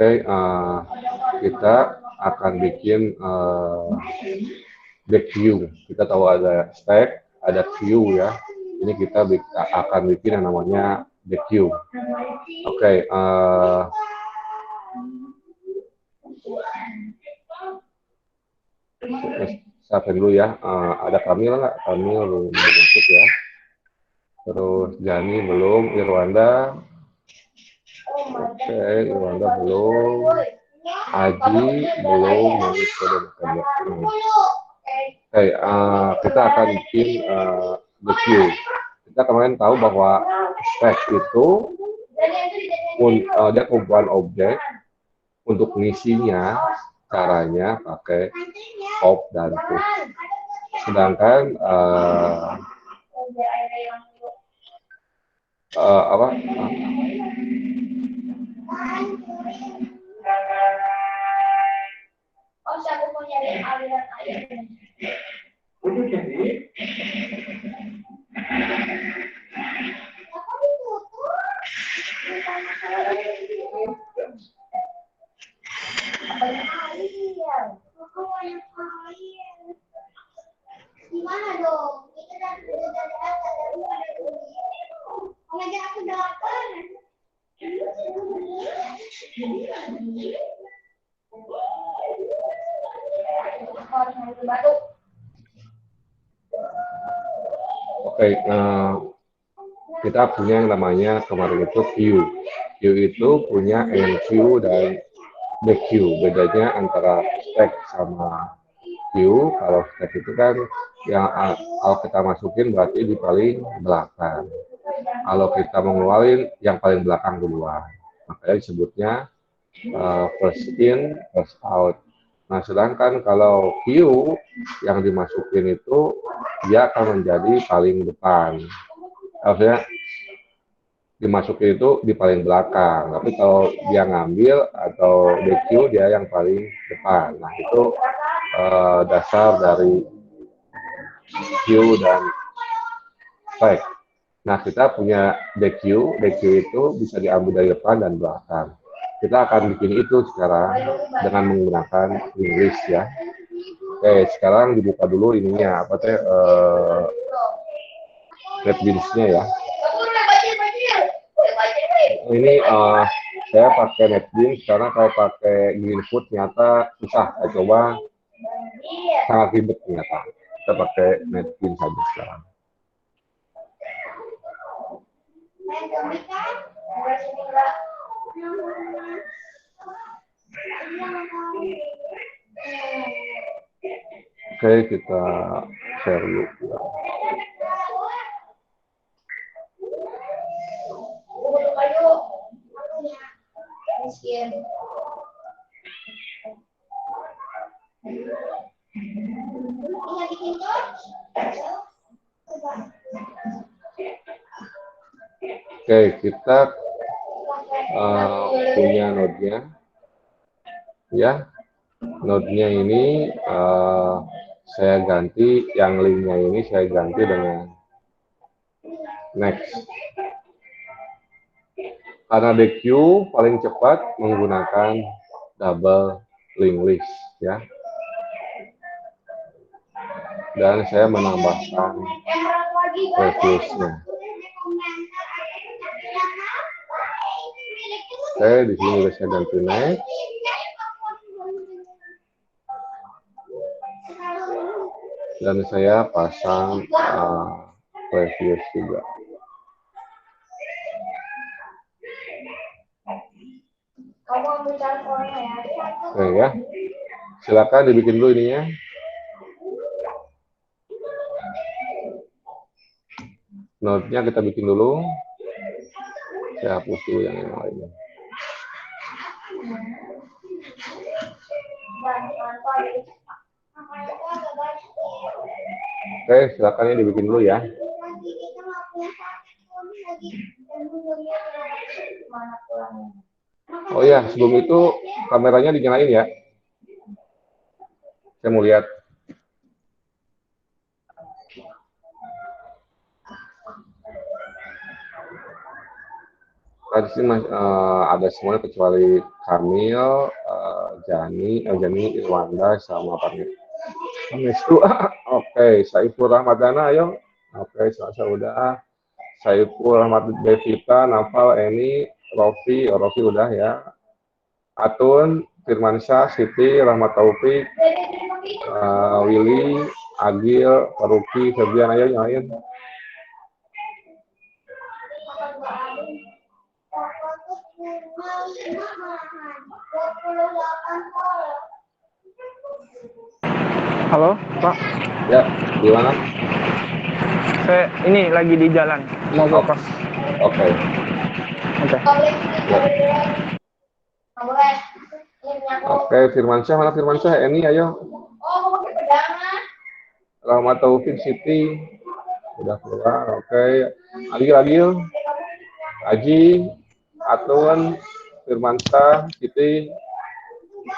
Oke, kita akan bikin back view. Kita tahu ada stack, ada queue ya. Ini kita akan bikin yang namanya back view. Oke, siapin dulu ya. Ada Kamil nggak? Kamil belum masuk ya. Terus Jani belum, Irwanda. Oke, Irwanda belum. Aji belum, Oke, kita akan bikin the queue. Kita kemarin tahu bahwa stack itu dia kumpulan objek. Untuk mengisinya caranya pakai pop dan push. Sedangkan gimana dong? Kita dari aku datang. Oke, kita punya yang namanya kemarin itu queue. Queue itu punya enqueue dan dequeue. Bedanya antara stack sama queue, kalau stack itu kan yang kalau kita masukin berarti di paling belakang. Kalau kita mau ngeluarin yang paling belakang duluan. Makanya disebutnya first in, first out. Nah, sedangkan kalau queue yang dimasukin itu dia akan menjadi paling depan. Artinya dimasukin itu di paling belakang. Tapi kalau dia ngambil atau DQ dia yang paling depan. Nah, itu dasar dari queue dan stack. Nah, kita punya DQ itu bisa diambil dari depan dan belakang. Kita akan bikin itu sekarang dengan menggunakan English ya. Oke, sekarang dibuka dulu ininya, apa teh, NetBeans-nya ya. Ini saya pakai NetBeans karena kalau pakai Greenfoot ternyata susah. Saya coba sangat ribet ternyata. Kita pakai NetBeans saja sekarang. Oke, kita share dulu. Oke, kita punya node-nya. Ya, node-nya ini saya ganti, yang link-nya ini saya ganti dengan next. Karena DQ paling cepat menggunakan double link list ya. Dan saya menambahkan previous-nya. Oke, di sini sudah saya ganti next. Dan saya pasang previous juga. Oke ya, silakan dibikin dulu ininya. Node-nya kita bikin dulu. Saya hapus dulu yang lainnya. Oke, silakan ya dibikin dulu ya. Oh ya, sebelum itu kameranya dinyalain ya. Saya mau lihat. Di sini ada semuanya kecuali Kamil, Jani, Irwanda, sama Pangestu. Oke, Saiful Ramadana, ayo. Oke, selesai udah. Saiful Rahmat Devita, Nafal, Eni, Rofi, Rofi udah ya. Atun, Firmansyah, Siti, Rahmat Taufik, Willy, Agil, Faruki, Febrian, ayo nyalain. Halo, Pak. Ya, gimana? Saya ini lagi di jalan, mau ke kos. Oke. Oke, Firmansyah, mana Firmansyah? Eni, ayo. Rahmat Taufik, Siti, udah keluar. Oke, Agil, Aji, Atun, Firmansyah, Siti.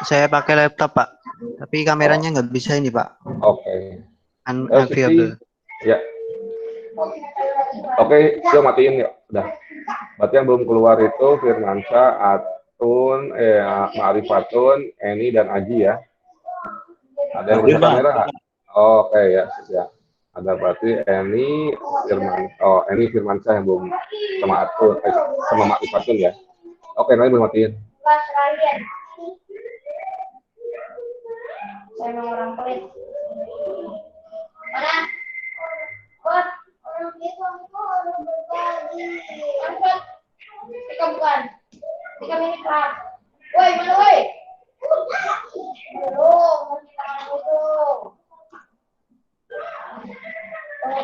Saya pakai laptop, Pak. Tapi kameranya nggak bisa ini, Pak. Oke. Unavailable. Ya. Oke, yuk matiin yuk. Udah. Berarti yang belum keluar itu Firmansyah, Atun, Ma'rifatun, Eni, dan Aji ya. Ada yang bisa kamera nggak? Oke ya, ya. Ada berarti Eni, Eni Firmansyah yang belum sama Atun, sama Ma'rifatun ya. Oke, nanti belum matiin. Saya mau orang pelit. Mana? Buat orang itu harus berbagi. Bukan. 3 menit lah. Woi, mana woi? Belum, masih tangan itu.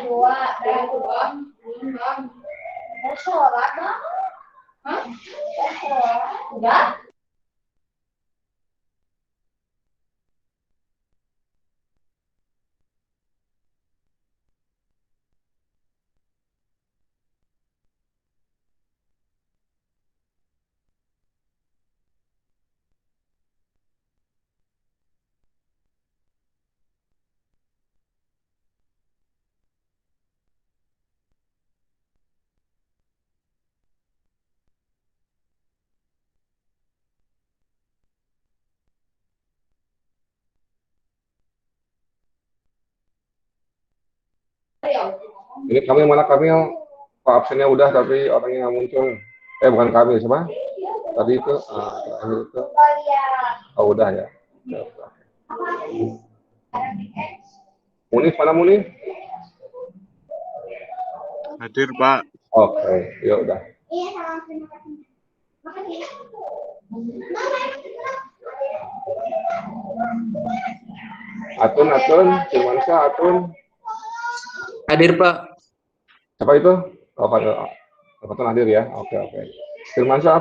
Dua. Belum, Bang. Mau sholat, Bang? Hah? Sholat. Udah? Ini kami mana kami absennya udah tapi orangnya nggak muncul. Bukan kami siapa? Tadi itu terakhir itu. Oh udah ya. Munif mana Munif? Hadir, Pak. Oke, ya udah. Atun, Firmansyah, Atun. Hadir, Pak. Siapa itu? Oh, Pak Atun hadir ya. Oke. Firmansyah.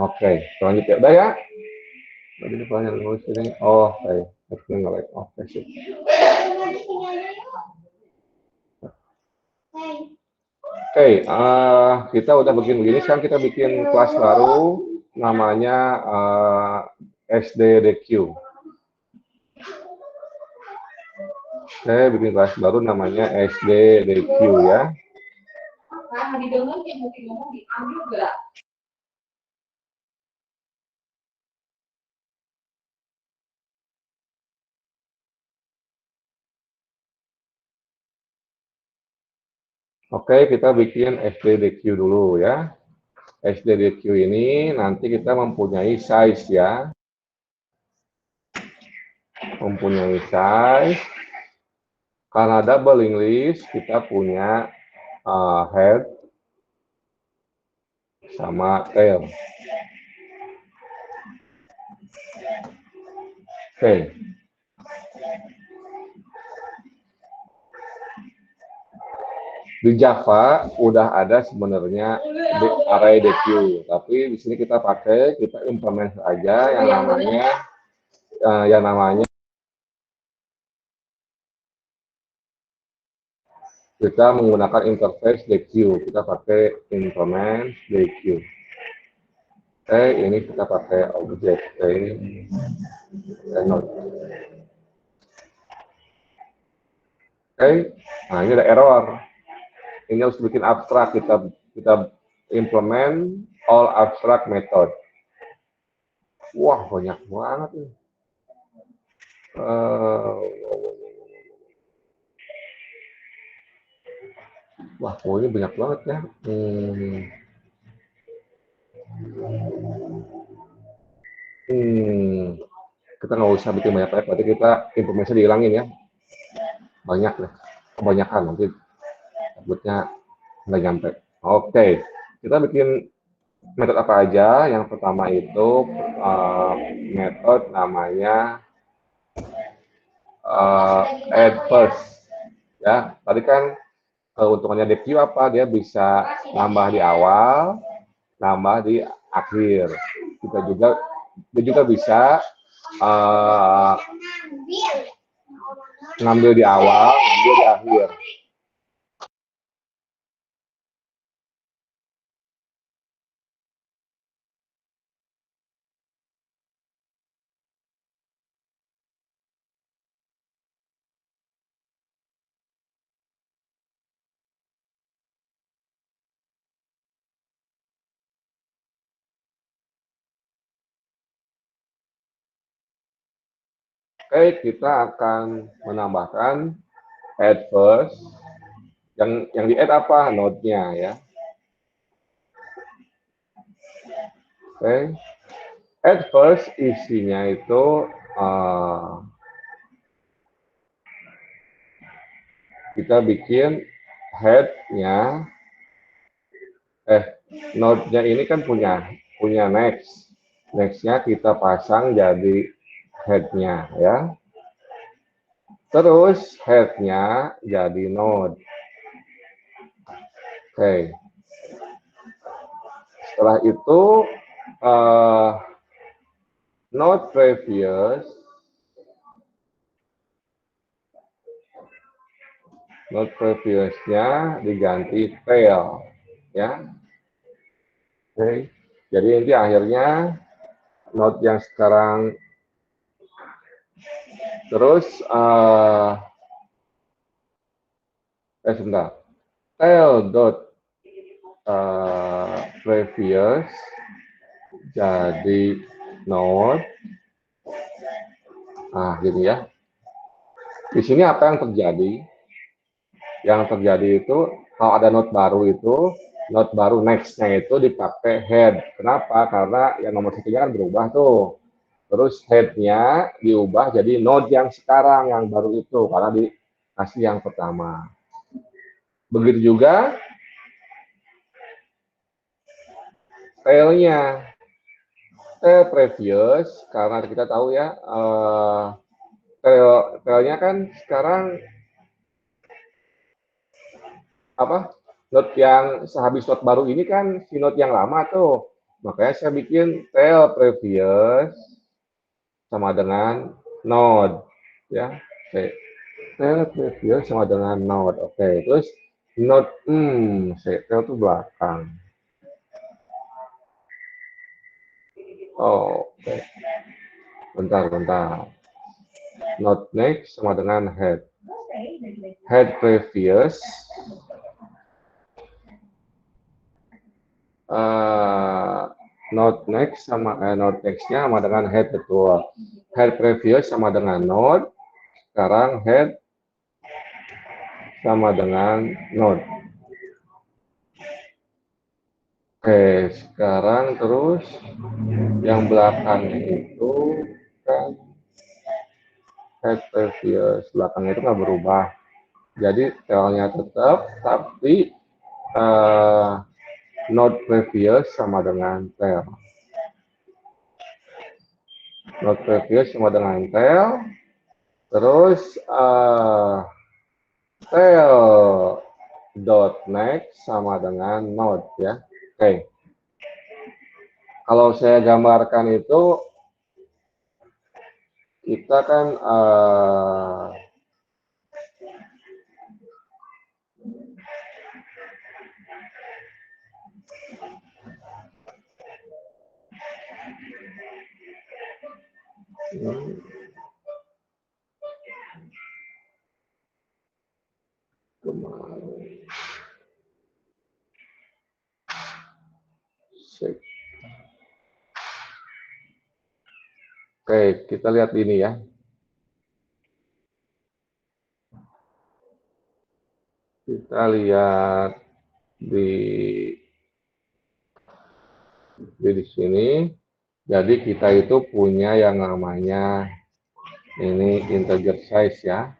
Oke, selanjutnya udah ya. Ini banyak nulis ini. Oh, oke. Oke, sip. Oke, kita udah begini. Sekarang kita bikin kelas baru, namanya SDDQ. Oke, bikin kelas baru namanya SDDQ ya. Oke, kita bikin SDDQ dulu ya. SDDQ ini nanti kita mempunyai size ya. Mempunyai size. Karena double English, kita punya head sama tail. Oke. Di Java udah ada sebenarnya array DQ, tapi di sini kita implement aja yang namanya kita menggunakan interface DQ. Kita pakai implement DQ. Oke, ini kita pakai objek. Oke, ini node. Oke, nah ini ada error. ini harus bikin abstrak, kita implement all abstract method. Wah, banyak banget nih. Wah, ini banyak banget ya. Kita nggak usah bikin banyak-banyak, berarti kita informasi dihilangin ya. Banyak deh, kebanyakan nanti sebutnya nggak nyampe. Oke, kita bikin metode apa aja. Yang pertama itu metode namanya add first. Ya, tadi kan keuntungannya DQ apa? Dia bisa nambah di awal, nambah di akhir. Dia juga bisa ngambil di awal, ngambil di akhir. Oke, kita akan menambahkan add first. Yang di add apa? Node-nya ya. Oke. Add first isinya itu kita bikin head-nya, node-nya ini kan punya next. Next-nya kita pasang jadi head-nya ya. Terus head-nya jadi node. Oke. Setelah itu node previous-nya diganti tail ya. Oke. Jadi nanti akhirnya node yang sekarang terus sebentar. Tail dot previous jadi node. Nah, gini ya. Di sini apa yang terjadi? Yang terjadi itu kalau ada node baru itu, node baru next-nya itu dipakai head. Kenapa? Karena yang nomor satunya kan berubah tuh. Terus head-nya diubah jadi node yang sekarang, yang baru itu, karena dikasih yang pertama. Begitu juga tail-nya. Tail previous, karena kita tahu ya, tail-nya kan sekarang apa? Node yang sehabis node baru ini kan si node yang lama tuh. Makanya saya bikin tail previous sama dengan node ya. Oke. Tail previous sama dengan node. Oke, terus node tail itu belakang. Oke. Bentar. Node next sama dengan head. Head previous node next sama node next-nya sama dengan head, betul. Head previous sama dengan node. Sekarang head sama dengan node. Oke, sekarang terus yang belakangnya itu kan head previous, belakangnya itu nggak berubah. Jadi tailnya tetap, tapi node previous sama dengan tail. Node previous sama dengan tail. Terus tail dot next sama dengan node ya. Oke. Kalau saya gambarkan itu kita kan Oke, kita lihat ini ya. Kita lihat di sini. Jadi kita itu punya yang namanya ini integer size ya.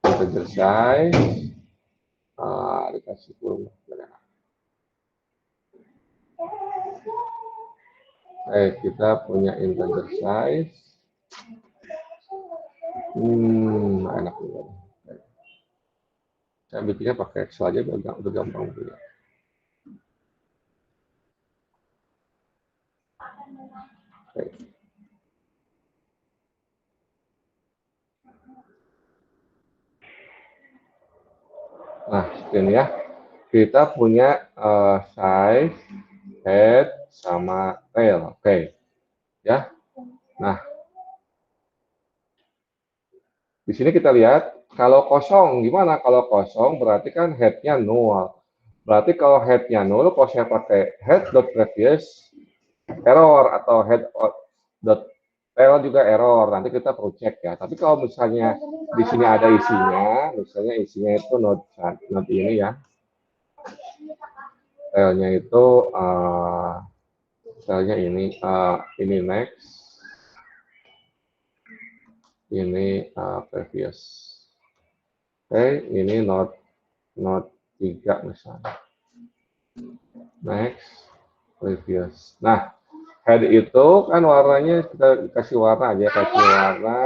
Integer size dikasih kurung. Kita punya integer size. Enak juga. Saya bikinnya pakai Excel aja udah gampang juga. Nah, ini ya. Kita punya size, head, sama tail. Oke. Ya. Nah, di sini kita lihat, kalau kosong, gimana? Kalau kosong berarti kan head-nya 0. Berarti kalau head-nya 0, kalau saya pakai head.previous, error, atau head.tail juga error. Nanti kita perlu cek ya. Tapi kalau misalnya di sini ada isinya, misalnya isinya itu not ini ya. Tailnya itu, misalnya ini next. Ini previous. Oke, ini not 3 misalnya. Next, previous. Nah, head itu kan warnanya kita kasih warna aja, kasih warna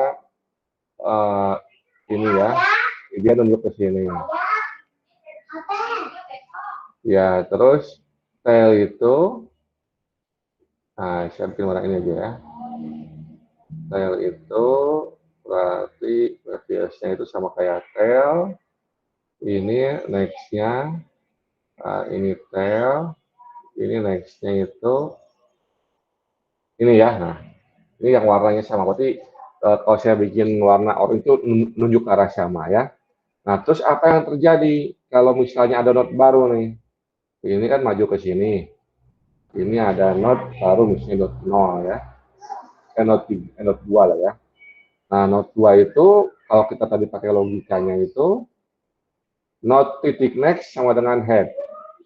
ini ya. Dia nunjuk ke sini. Ya, terus tail itu, nah saya bikin warna ini aja ya. Tail itu berarti previousnya itu sama kayak tail. Ini next-nya, ini tail, ini next-nya itu ini ya. Nah, ini yang warnanya sama. Berarti kalau saya bikin warna orange itu nunjuk ke arah sama ya. Nah, terus apa yang terjadi kalau misalnya ada not baru nih? Ini kan maju ke sini. Ini ada not baru misalnya not 0 ya. Not 2 lah ya. Nah, not 2 itu kalau kita tadi pakai logikanya itu not titik next sama dengan head.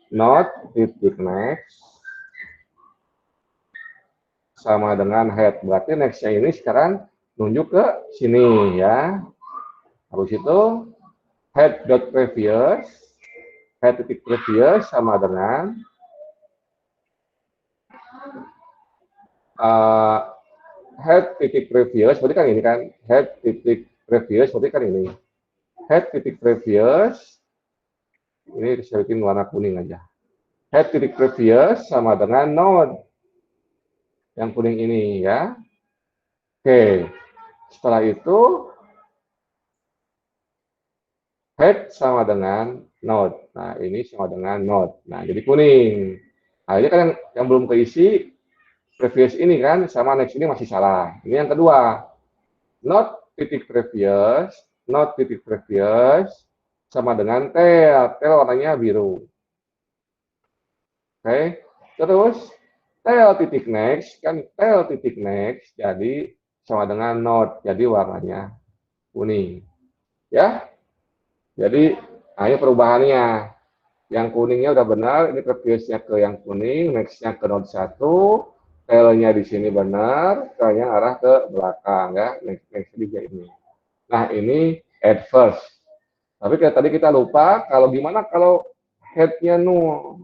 Not titik next sama dengan head. Berarti next-nya ini sekarang nunjuk ke sini ya. Habis itu head.previous, head titik previous sama dengan head titik previous, berarti kan ini kan head titik previous, berarti kan ini head titik previous. Ini saya bikin warna kuning aja. Head titik previous sama dengan node yang kuning ini ya. Oke, setelah itu head sama dengan node. Nah, ini sama dengan node. Nah, jadi kuning. Nah, ini kan yang belum keisi previous ini kan sama next ini masih salah. Ini yang kedua. Not titik previous, not titik previous sama dengan tail. Tail warnanya biru. Oke. Terus tail titik next kan tail titik next jadi sama dengan not. Jadi warnanya kuning. Ya. Jadi ini perubahannya. Yang kuningnya udah benar, ini previousnya ke yang kuning, next-nya ke node 1, tail-nya di sini benar, tail-nya arah ke belakang ya, next juga ini. Nah, ini at first. Tapi kayak tadi kita lupa, kalau gimana kalau head-nya 0.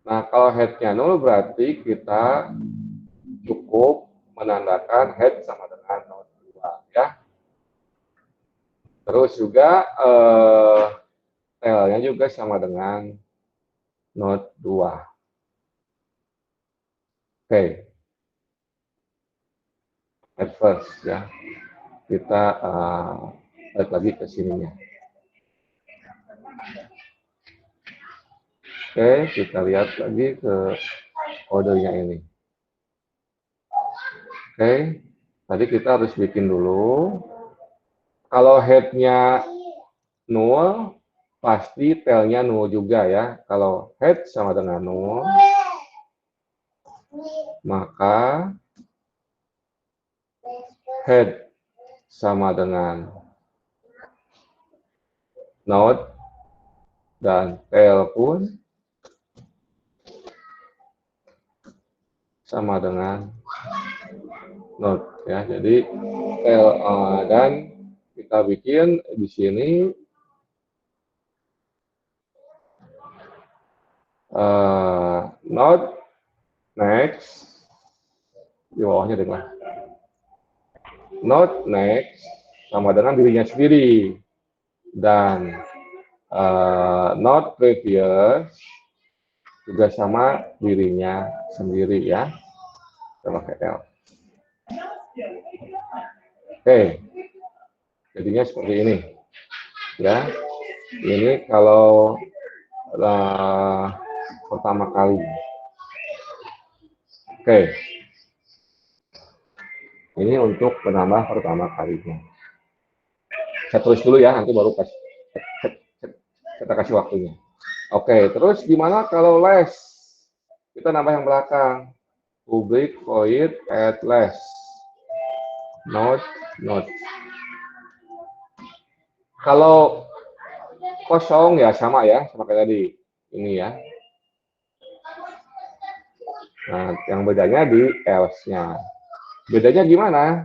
Nah, kalau head-nya 0 berarti kita cukup menandakan head sama dengan node 2 ya. Terus juga tail-nya juga sama dengan node 2. Oke. At first ya. Kita balik lagi ke sininya. Oke, kita lihat lagi ke kodenya ini. Oke, tadi kita harus bikin dulu. Kalau head-nya 0, pasti tail-nya 0 juga ya. Kalau head sama dengan 0, maka head sama dengan node dan tail pun sama dengan node ya. Jadi tail dan kita bikin di sini node next di bawahnya dengan node next sama dengan dirinya sendiri dan node previous juga sama dirinya sendiri ya. Kita pakai L. Oke, jadinya seperti ini ya. Ini kalau pertama kali. Oke, ini untuk menambah pertama kalinya. Saya tulis dulu ya, nanti baru kita kasih waktunya. Oke, terus gimana kalau less? Kita nambah yang belakang. Public void at less. Node. Kalau kosong ya sama kayak tadi. Ini ya. Nah, yang bedanya di else-nya. Bedanya gimana?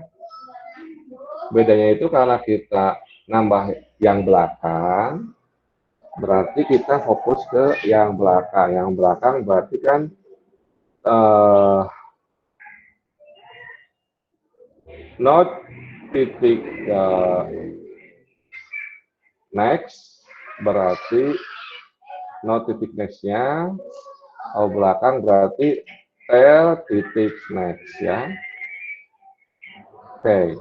Bedanya itu karena kita nambah yang belakang, berarti kita fokus ke yang belakang. Yang belakang berarti kan node titik next, berarti node titik next-nya, kalau belakang berarti tail titik next ya. Oke.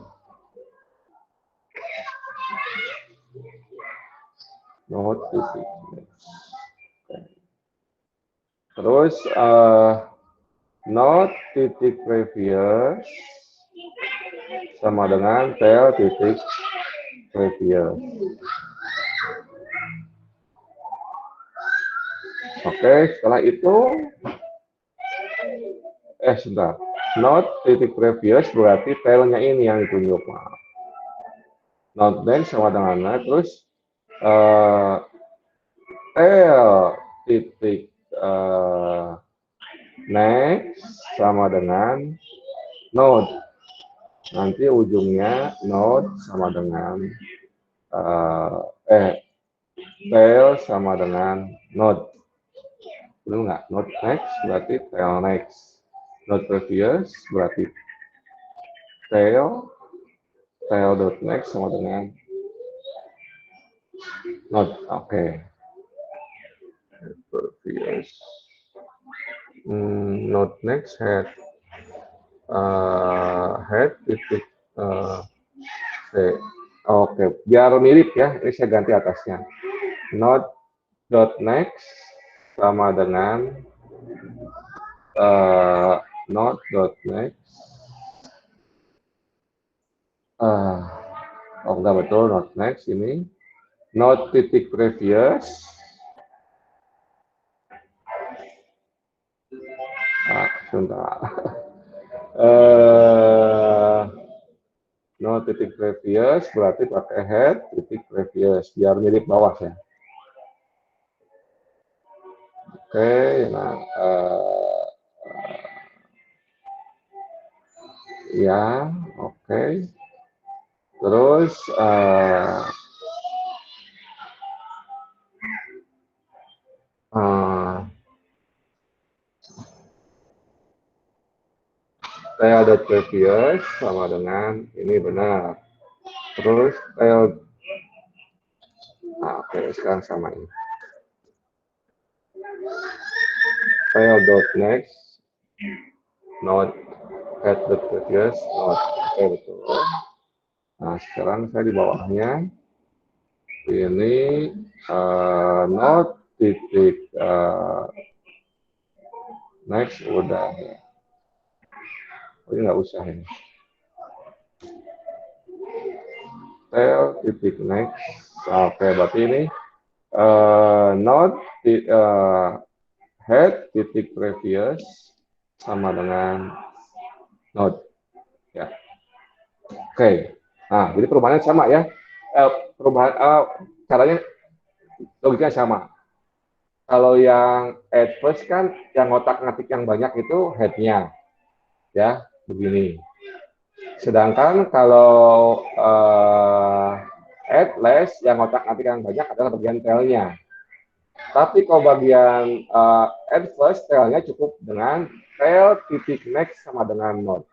Node titik next. Terus node titik previous sama dengan tail titik previous. Oke, setelah itu sebentar. Node titik previous berarti tailnya ini yang ditunjuk. Node next sama dengan next, terus tail titik next sama dengan node. Nanti ujungnya node sama dengan tail sama dengan node. Benar nggak? Node next berarti tail next. Node previous berarti tail dot next sama dengan node. Oke. Previous. Node next head titik Oke, biar mirip ya. Ini saya ganti atasnya. Node dot next sama dengan node dot next. Enggak betul, node next ini. Node titik previous. Sebentar. Node titik previous berarti pakai head titik previous biar mirip bawah ya. Oke, nah ya, oke. Terus tail dot previous sama dengan ini benar. Terus tail, oke, sekarang sama ini. Tail dot next, node head dot previous, node. Oke, betul. Nah, sekarang saya di bawahnya ini node titik next udah ya. Ini nggak usah ini. Tail titik next. Oke, berarti ini node head titik previous sama dengan node ya. Oke. Nah, jadi perubahannya sama ya. Perubahan caranya logikanya sama. Kalau yang at first kan yang ngotak-ngatik yang banyak itu head-nya ya, begini. Sedangkan kalau at last yang ngotak-ngatik yang banyak adalah bagian tail-nya. Tapi kalau bagian at first tail-nya cukup dengan tail titik next sama dengan node.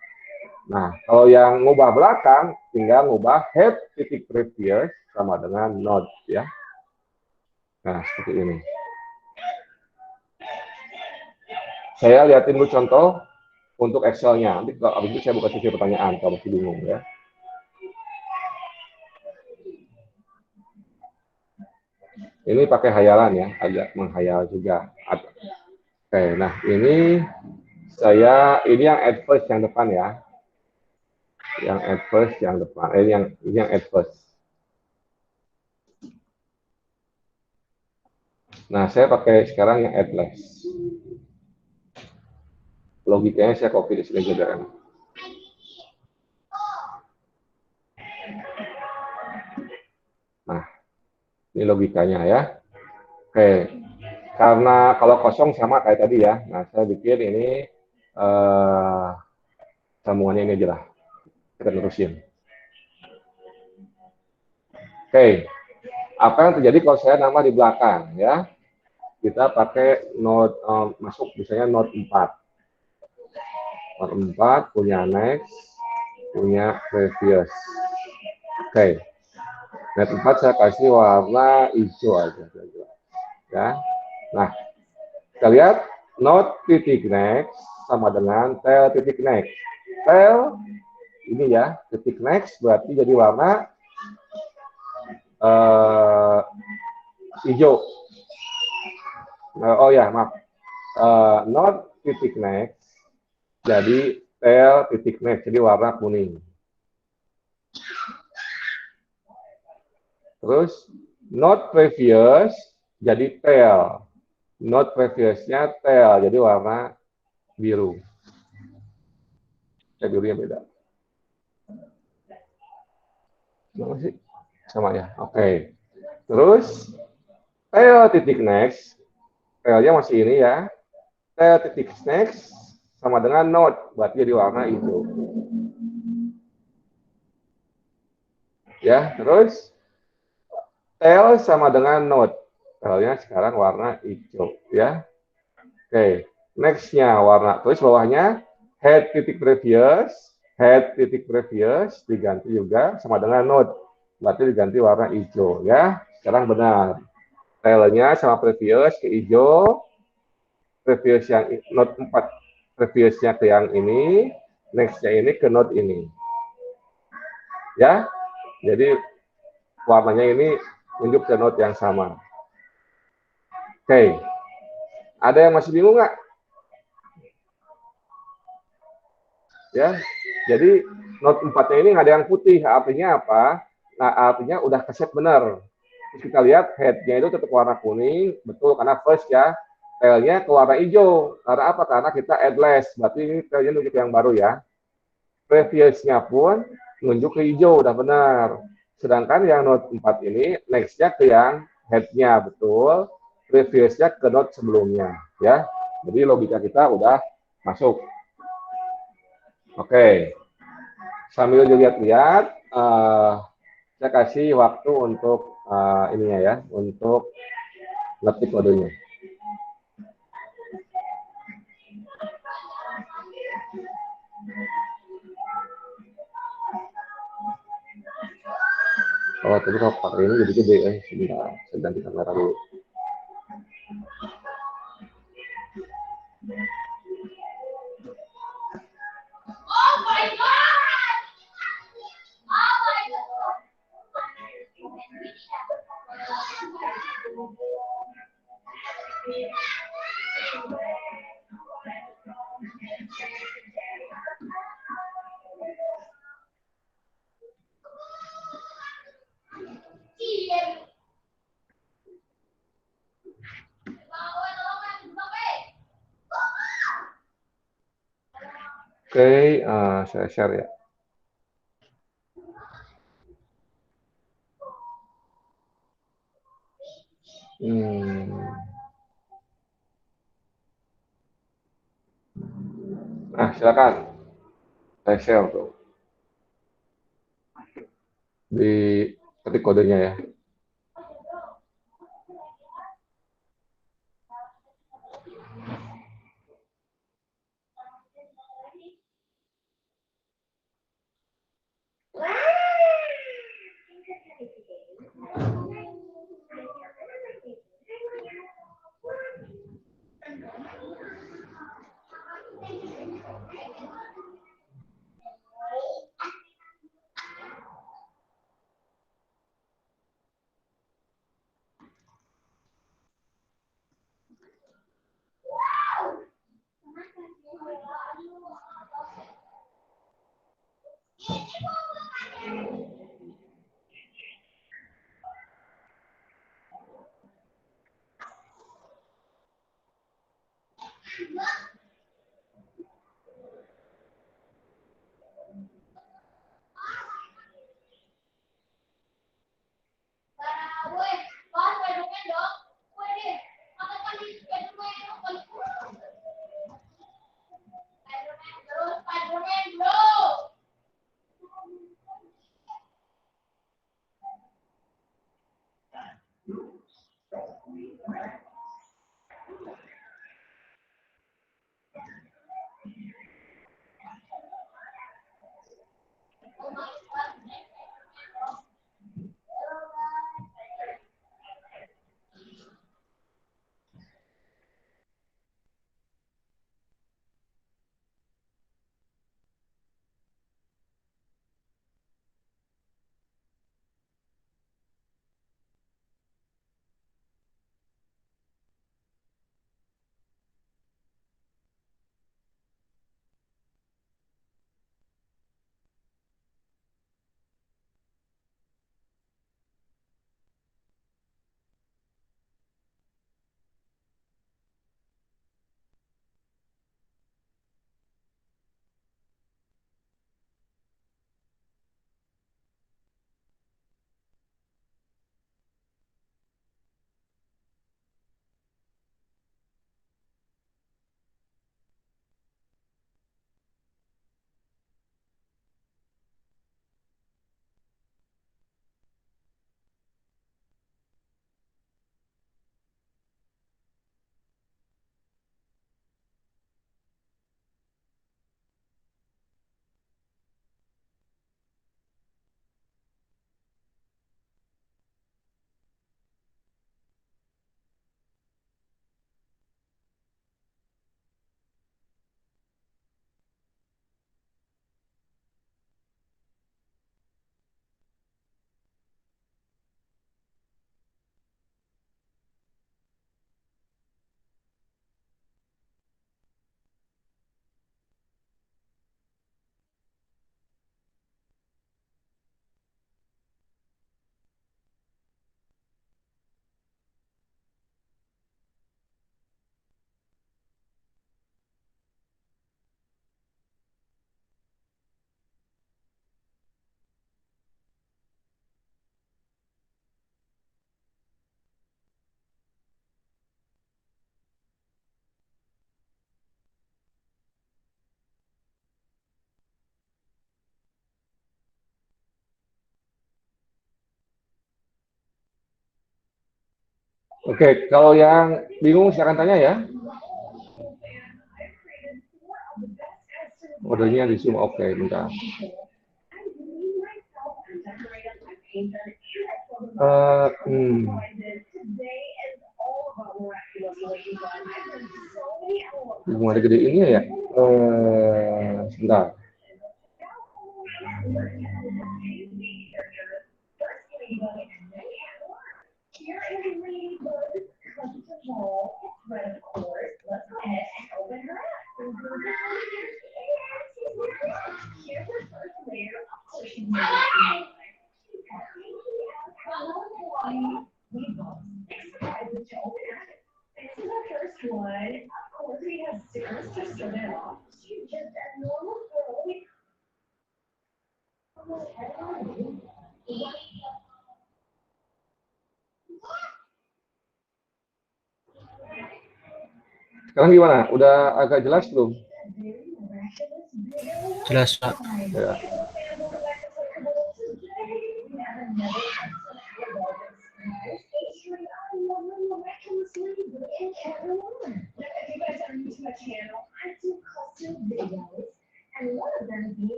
Nah, kalau yang ngubah belakang, tinggal ngubah head titik previous sama dengan node ya. Nah, seperti ini. Saya lihatin dulu contoh untuk Excel-nya. Nanti kalau habis itu saya buka sesi pertanyaan kalau masih bingung ya. Ini pakai hayalan ya, agak menghayal juga. Oke, nah ini ini yang adverse yang depan ya. Yang adverse yang depan, ini yang adverse. Nah, saya pakai sekarang yang atlas. Logikanya saya copy di sini juga kan. Nah, ini logikanya ya. Oke, karena kalau kosong sama kayak tadi ya. Nah, saya bikin ini sambungannya ini aja lah. Kita terusin. Oke, apa yang terjadi kalau saya nama di belakang ya? Kita pakai node masuk misalnya node 4. Node 4 punya next, punya previous. Oke. Node 4 saya kasih warna hijau aja. Ya. Nah, kita lihat node titik next sama dengan tail titik next. Tail ini ya, titik next berarti jadi warna hijau. Oh ya, maaf. Node titik next jadi tail titik next jadi warna kuning. Terus node previous jadi tail. Node previousnya tail jadi warna biru. Birunya beda. Sama sih? Sama ya. Oke. Terus tail titik next, tailnya masih ini ya. Tail titik next sama dengan node, berarti jadi warna hijau. Ya, terus tail sama dengan node. Tailnya sekarang warna hijau ya. Oke, next-nya warna. Terus bawahnya head titik previous diganti juga sama dengan node. Berarti diganti warna hijau ya. Sekarang benar. Tailnya sama previous ke hijau, previous yang node 4 previousnya ke yang ini, next-nya ini ke node ini. Ya, jadi warnanya ini tunjuk ke node yang sama. Oke, ada yang masih bingung nggak? Ya, jadi node 4-nya ini nggak ada yang putih, artinya apa? Nah, artinya udah keset benar. Terus kita lihat head-nya itu tetap warna kuning, betul karena first ya. Tail-nya ke warna hijau. Karena apa? Karena kita add less, berarti ini tail-nya nunjuk yang baru ya. Previous-nya pun nunjuk ke hijau, udah benar. Sedangkan yang node 4 ini next-nya ke yang head-nya, betul. Previous-nya ke node sebelumnya ya. Jadi logika kita udah masuk. Oke, sambil dilihat-lihat, saya kasih waktu untuk ininya ya, untuk ngetik kodenya. Oh, tadi kalau pakai ini jadi gede ya, sebentar, saya ganti kamera dulu. Oh my God! Oh my God! Oke, saya share ya. Hmm. Nah, silakan. Saya share tuh. Di ketik kodenya ya. Oke, kalau yang bingung silakan tanya ya. Modenya di Zoom, oke, bentar. Uh, hmm. Bingung ada gede ini ya? Sebentar. Sekarang gimana? Udah agak jelas belum? Jelas, Pak. Ya.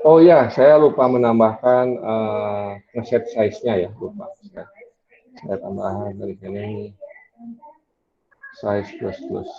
Oh ya, saya lupa menambahkan ngeset size-nya ya, lupa. Saya tambahkan dari sini size plus plus.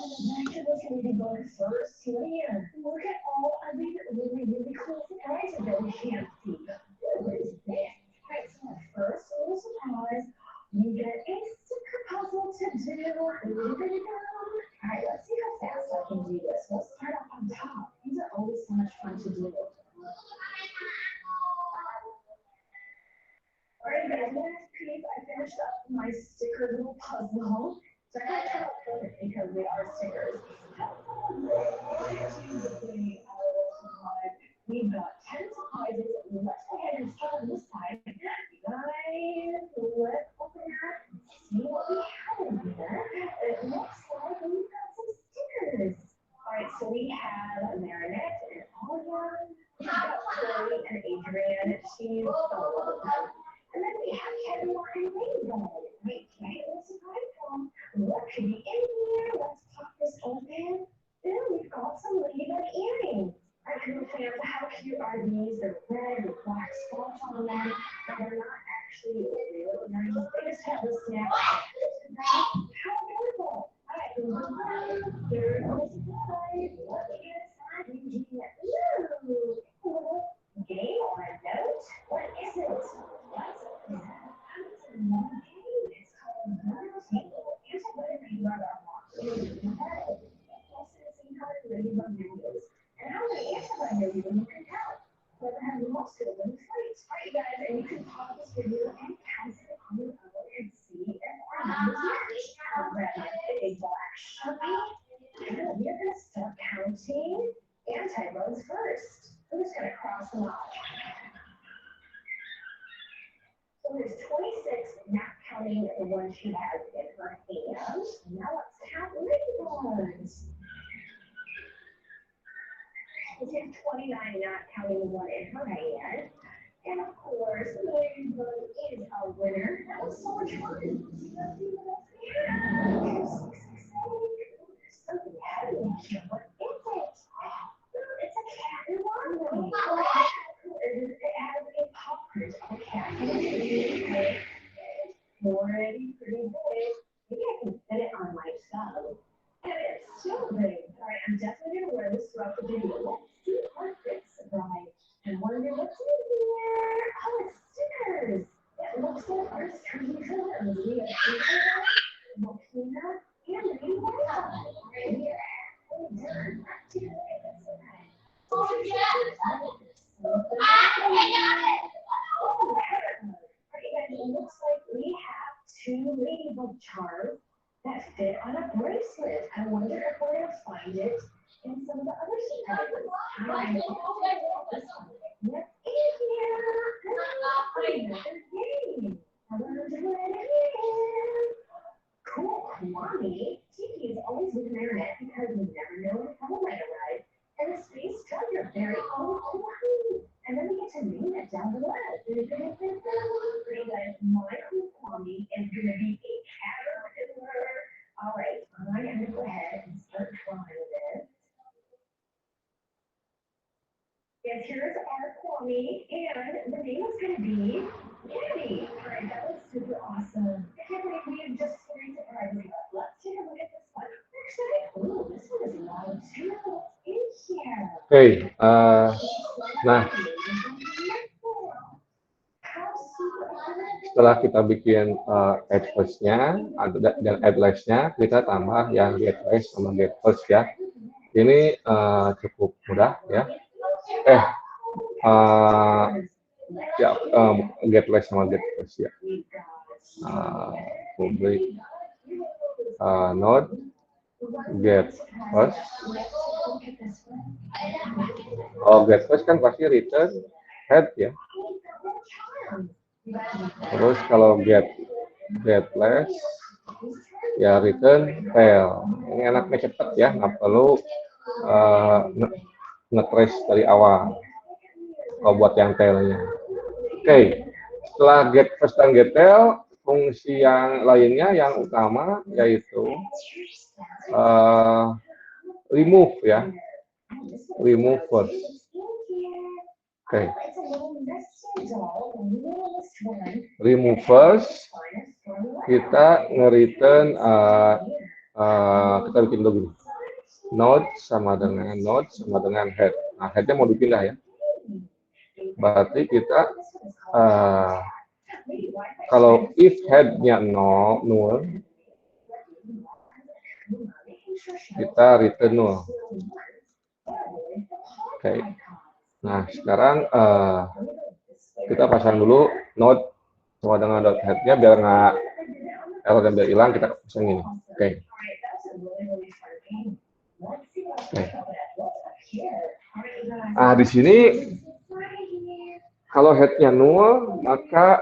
Oke, nah setelah kita bikin add first-nya dan add last-nya, kita tambah yang get last sama get first ya. Ini cukup mudah ya. Eh, ya get less sama get first ya. Public node get first. Oh, get first kan pasti return head ya. Terus kalau get less ya return tail. Ini enaknya cepet ya, nggak perlu nge-trace dari awal kalau buat yang tailnya. Oke, setelah get first dan get tail, fungsi yang lainnya yang utama yaitu remove ya, remove first. Oke, remove first kita nge-return kita bikin dulu gini. Node sama dengan head. Nah, headnya mau dipindah ya. Berarti kita kalau if headnya null, kita return null. Oke. Nah, sekarang kita pasang dulu node sama dengan dot headnya biar nggak error dan biar hilang, kita pasang ini. Oke. Nah, di sini kalau headnya null, maka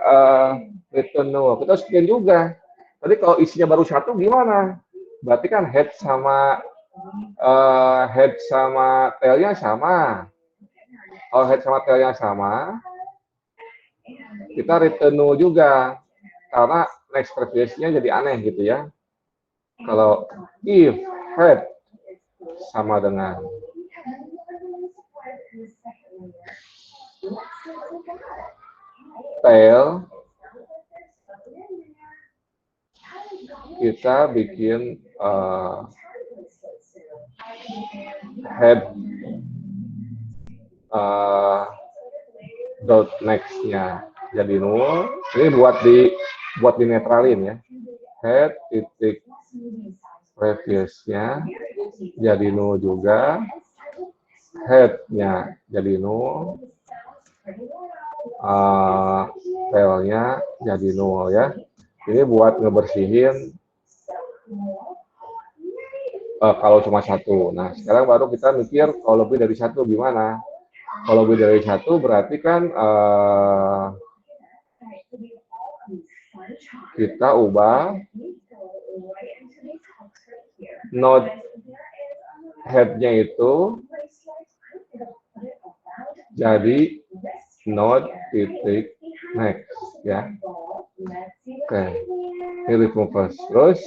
return null. Kita harus bikin juga. Tadi kalau isinya baru satu, gimana? Berarti kan head sama tailnya sama. Kalau head sama tailnya sama, kita return null juga. Karena next previous-nya jadi aneh gitu ya. Kalau if head sama dengan tail, kita bikin head dot next-nya jadi null. Ini buat dinetralin ya. Head titik previous-nya jadi null juga. Head-nya jadi null. Tail-nya jadi null ya. Ini buat ngebersihin kalau cuma satu. Nah, sekarang baru kita mikir kalau lebih dari satu gimana. Kalau lebih dari satu berarti kan kita ubah node head-nya itu jadi node titik next ya. Oke, ini remove first. Terus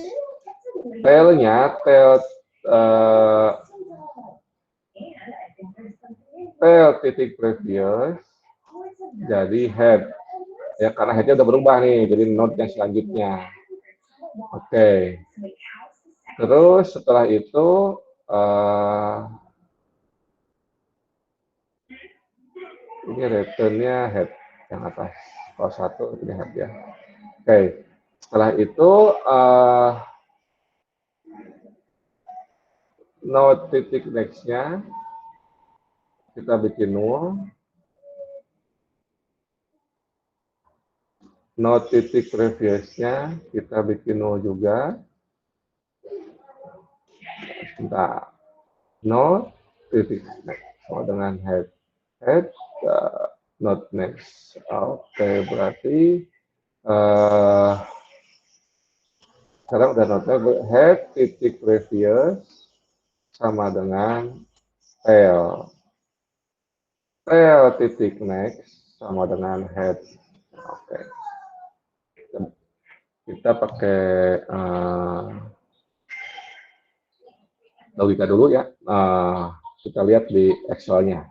tail-nya tail titik previous jadi head ya, karena headnya udah berubah nih jadi node yang selanjutnya. Oke, terus setelah itu ini returnnya head yang atas, kalau satu ini head ya. Oke, setelah itu node titik next-nya kita bikin null. Node titik previous-nya kita bikin null juga. Sebentar. Node titik next sama dengan head node next. Oke, berarti sekarang udah node head titik previous sama dengan tail titik next sama dengan head. Oke, kita pakai logika dulu ya. Kita lihat di Excel-nya.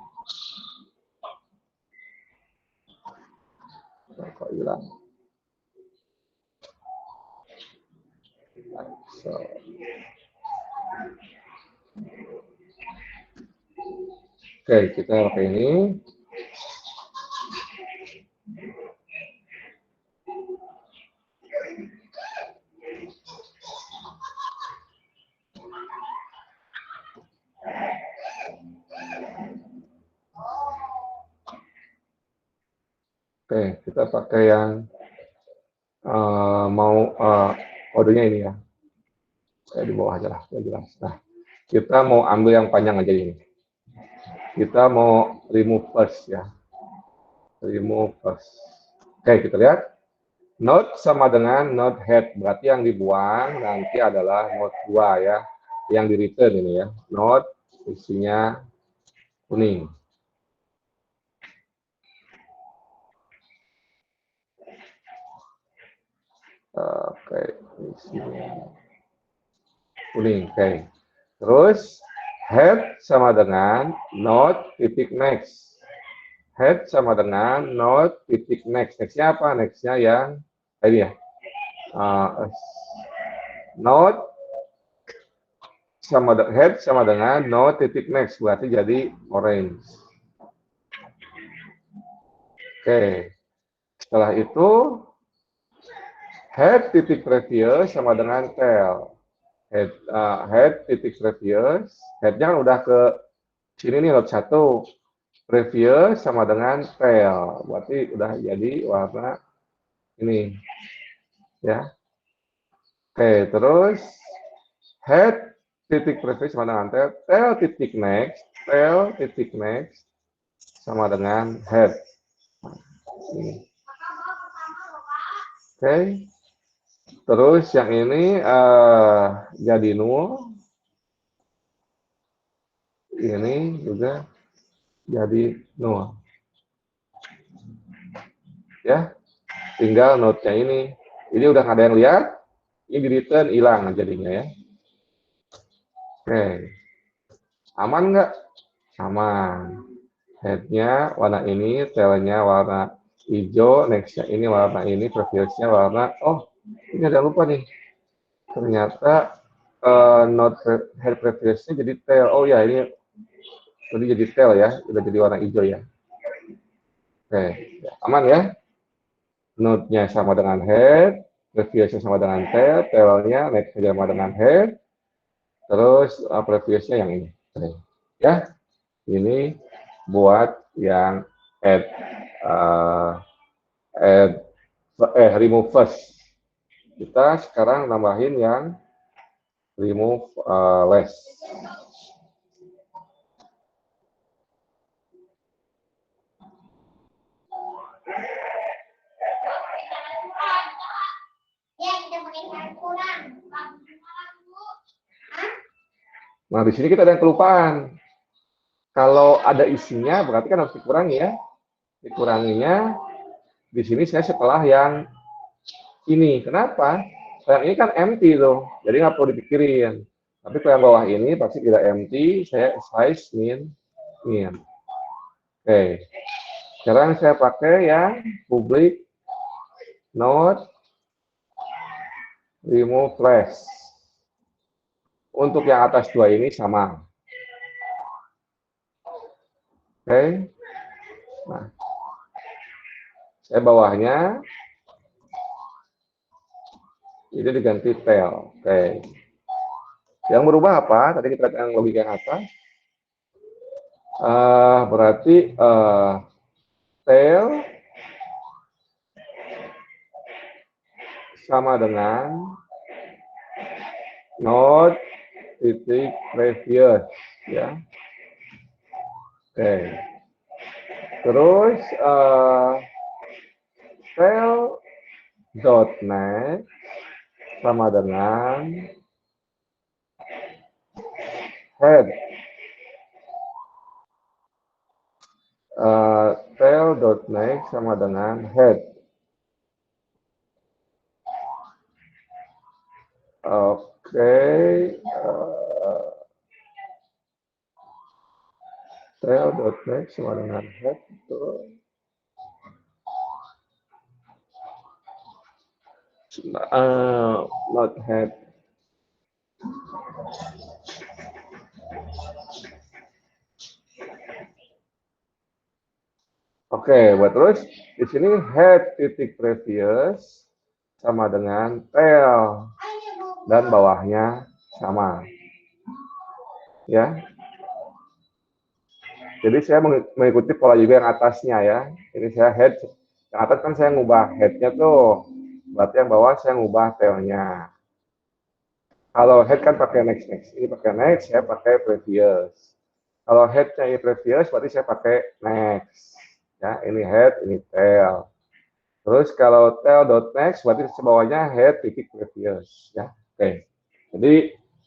Kok hilang? Excel. Oke, kita pakai ini. Oke, kita pakai yang kodenya ini ya. Saya di bawah aja lah, yang jelas. Nah, kita mau ambil yang panjang aja ini. Kita mau remove first ya. Remove first. Oke, kita lihat. Node sama dengan node head. Berarti yang dibuang nanti adalah node 2 ya. Yang di return ini ya. Node isinya kuning. Oke, isinya kuning. Oke. Terus head sama dengan node titik next. Head sama dengan node titik next. Nextnya apa? Nextnya yang ini ya. Node sama head sama dengan node titik next. Berarti jadi orange. Oke. Setelah itu head titik previous sama dengan tail. Head titik previous. Headnya kan udah ke sini nih node 1. Previous sama dengan tail, berarti udah jadi warna ini ya. Oke, terus head titik previous sama dengan tail, tail titik next sama dengan head. Ini. Oke, terus yang ini jadi null, ini juga jadi null. Ya, tinggal node-nya ini. Ini udah nggak ada yang lihat, ini di return hilang jadinya ya. Oke, aman nggak? Aman. Head-nya warna ini, tail-nya warna hijau, next-nya ini warna ini, previous-nya warna, oh ini ada lupa nih. Ternyata node head previous-nya jadi tail. Oh ya, ini jadi tail ya, udah jadi warna hijau ya. Oke, aman ya. Node-nya sama dengan head, previous-nya sama dengan tail, tail-nya next-nya sama dengan head, terus previous-nya yang ini. Oke. Ya, ini buat yang remove first. Kita sekarang nambahin yang remove less. Nah, di sini kita ada yang kelupaan. Kalau ada isinya, berarti kan harus dikurangi ya. Dikuranginya di sini saya setelah yang ini. Kenapa? Yang ini kan empty tuh, jadi nggak perlu dipikirin. Tapi kalau yang bawah ini pasti tidak empty, saya size min. Oke. Sekarang saya pakai yang public node remove less. Untuk yang atas dua ini sama. Oke. Nah, saya bawahnya ini diganti tail. Oke. Yang berubah apa? Tadi kita lihat yang logika yang atas. Berarti tail sama dengan node titik previous ya. Oke. Terus tail dot next sama dengan head. Tail dot next sama dengan head. Oke. Tail dot next sama dengan head. Not head. Oke, buat terus di sini head titik previous sama dengan tail dan bawahnya sama. Ya. Jadi saya mengikuti pola juga yang atasnya ya. Ini saya head Yang atas kan saya ngubah head-nya tuh, berarti yang bawah saya ngubah tail-nya. Kalau head kan pakai next, ini pakai next, saya pakai previous. Kalau head-nya ini previous, berarti saya pakai next. Ya, ini head, ini tail. Terus kalau tail dot next, berarti sebawahnya head titik previous. Ya, oke. Jadi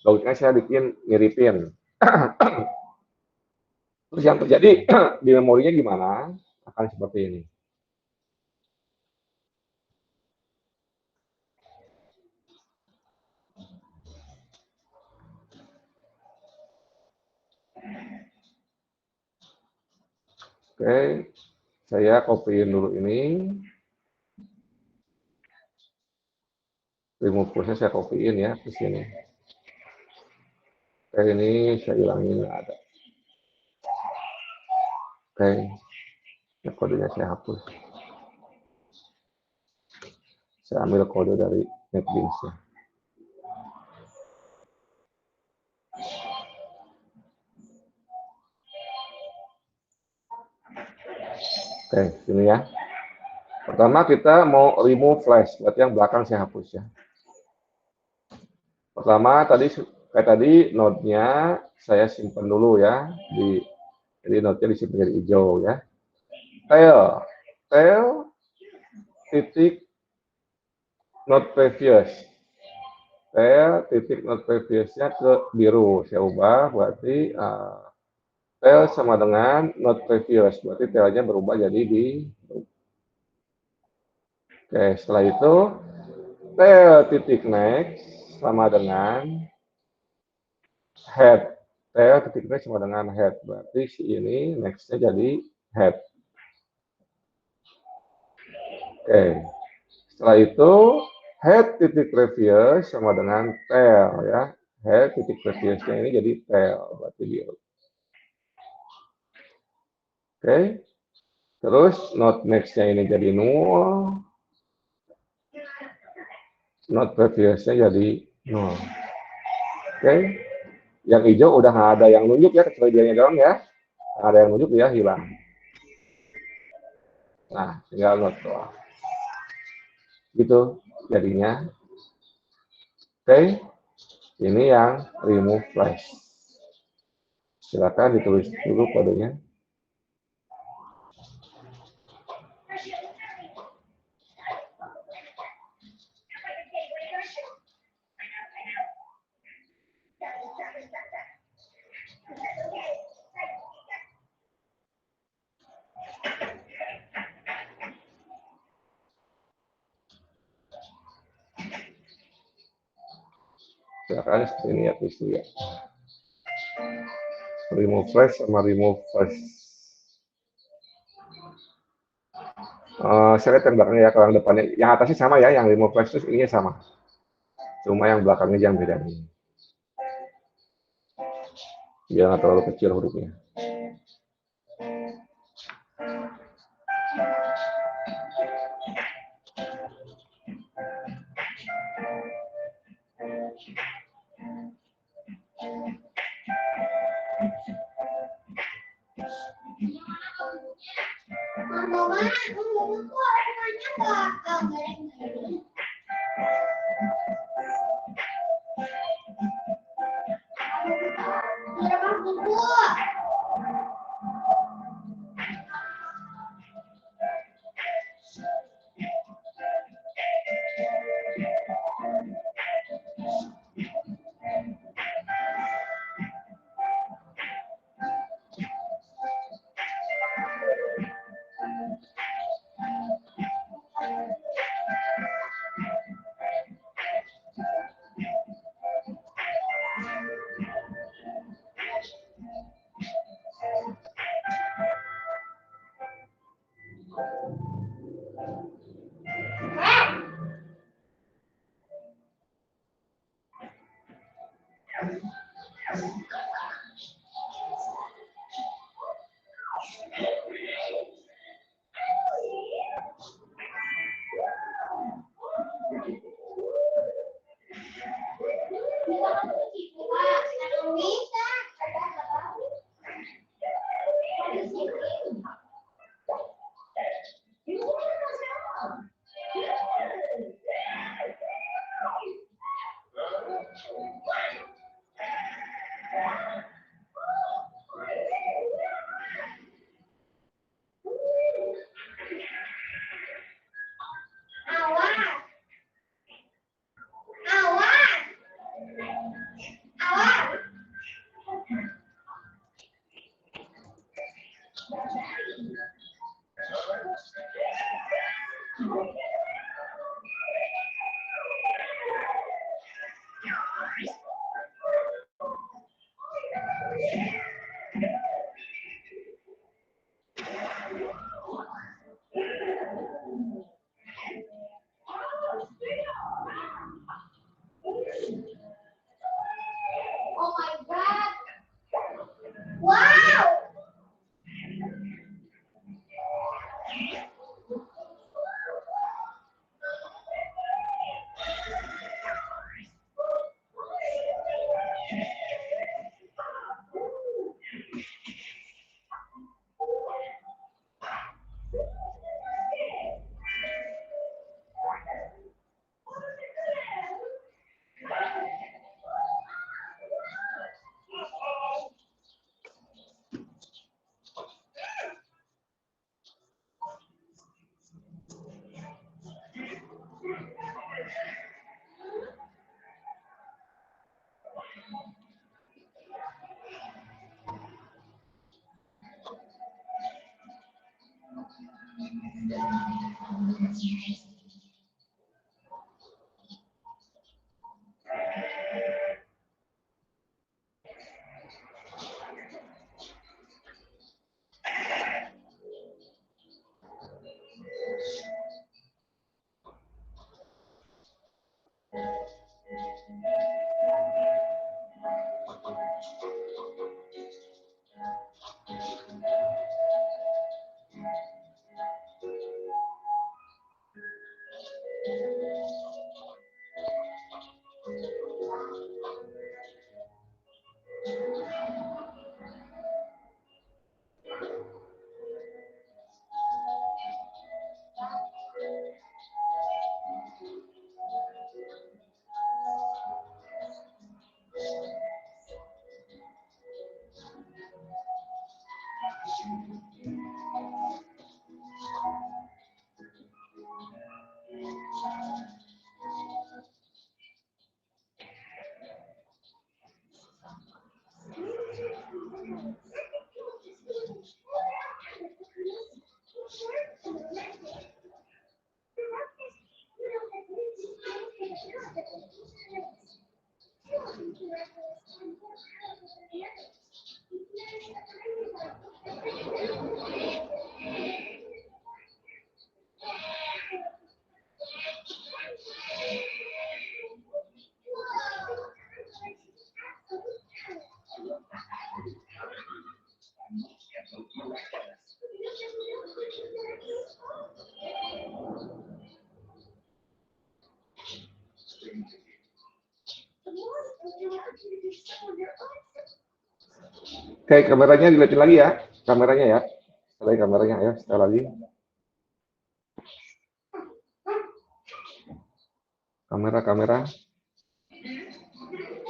logikanya saya bikin miripin. Terus yang terjadi di memorinya gimana? Akan seperti ini. Oke, saya copyin dulu ini. Remove process saya copyin ya ke sini. Oke, ini saya hilangin, nggak ada. Oke, ya, kodenya saya hapus. Saya ambil kode dari NetBeans-nya. Oke, sini ya. Pertama kita mau remove flash, berarti yang belakang saya hapus ya. Pertama kayak tadi node-nya saya simpan dulu ya, jadi node-nya disimpan jadi hijau ya. Tail titik node previous. Tail titik node previous-nya ke biru, saya ubah berarti tail sama dengan node previous, berarti tail-nya berubah jadi di. Oke, setelah itu tail titik next sama dengan head. Tail titik next sama dengan head, berarti si ini next-nya jadi head. Oke, setelah itu head titik previous sama dengan tail ya. Head titik previousnya ini jadi tail, berarti biru. Oke, terus node next-nya ini jadi null. Node previousnya jadi nol. Oke, yang hijau udah nggak ada yang nunjuk ya, kecuali dia doang ya. Nggak ada yang nunjuk, dia hilang. Nah, tinggal node doang. Gitu jadinya. Oke, ini yang remove flash. Silakan ditulis dulu kodenya. Silakan seperti ini ya, tulis dulu ya. Remove flash sama remove flash. Saya lihat yang belakangnya ya, kalau yang depannya, yang atasnya sama ya, yang remove flash terus ininya sama. Cuma yang belakangnya yang beda nih. Biar nggak terlalu kecil hurufnya. Oke, kameranya dilihatin lagi ya. Kameranya ya. Sekali kameranya ya, sekali lagi. Kamera.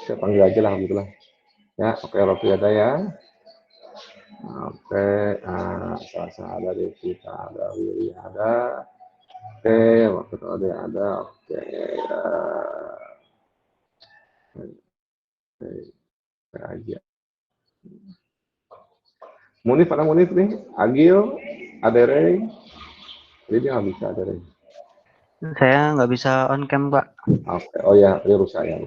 Saya panggil aja lah, gitu lah. Ya, oke, Rofi ada ya. Oke, Sasa ada, Devita ada, Willy ada. Oke, waktu itu ada. Oke, oke aja. Munif, ada Munif nih. Agil, Adere. Jadi dia nggak bisa, Adere. Saya nggak bisa on cam, Pak. Oke, oh ya, ini rusak ya.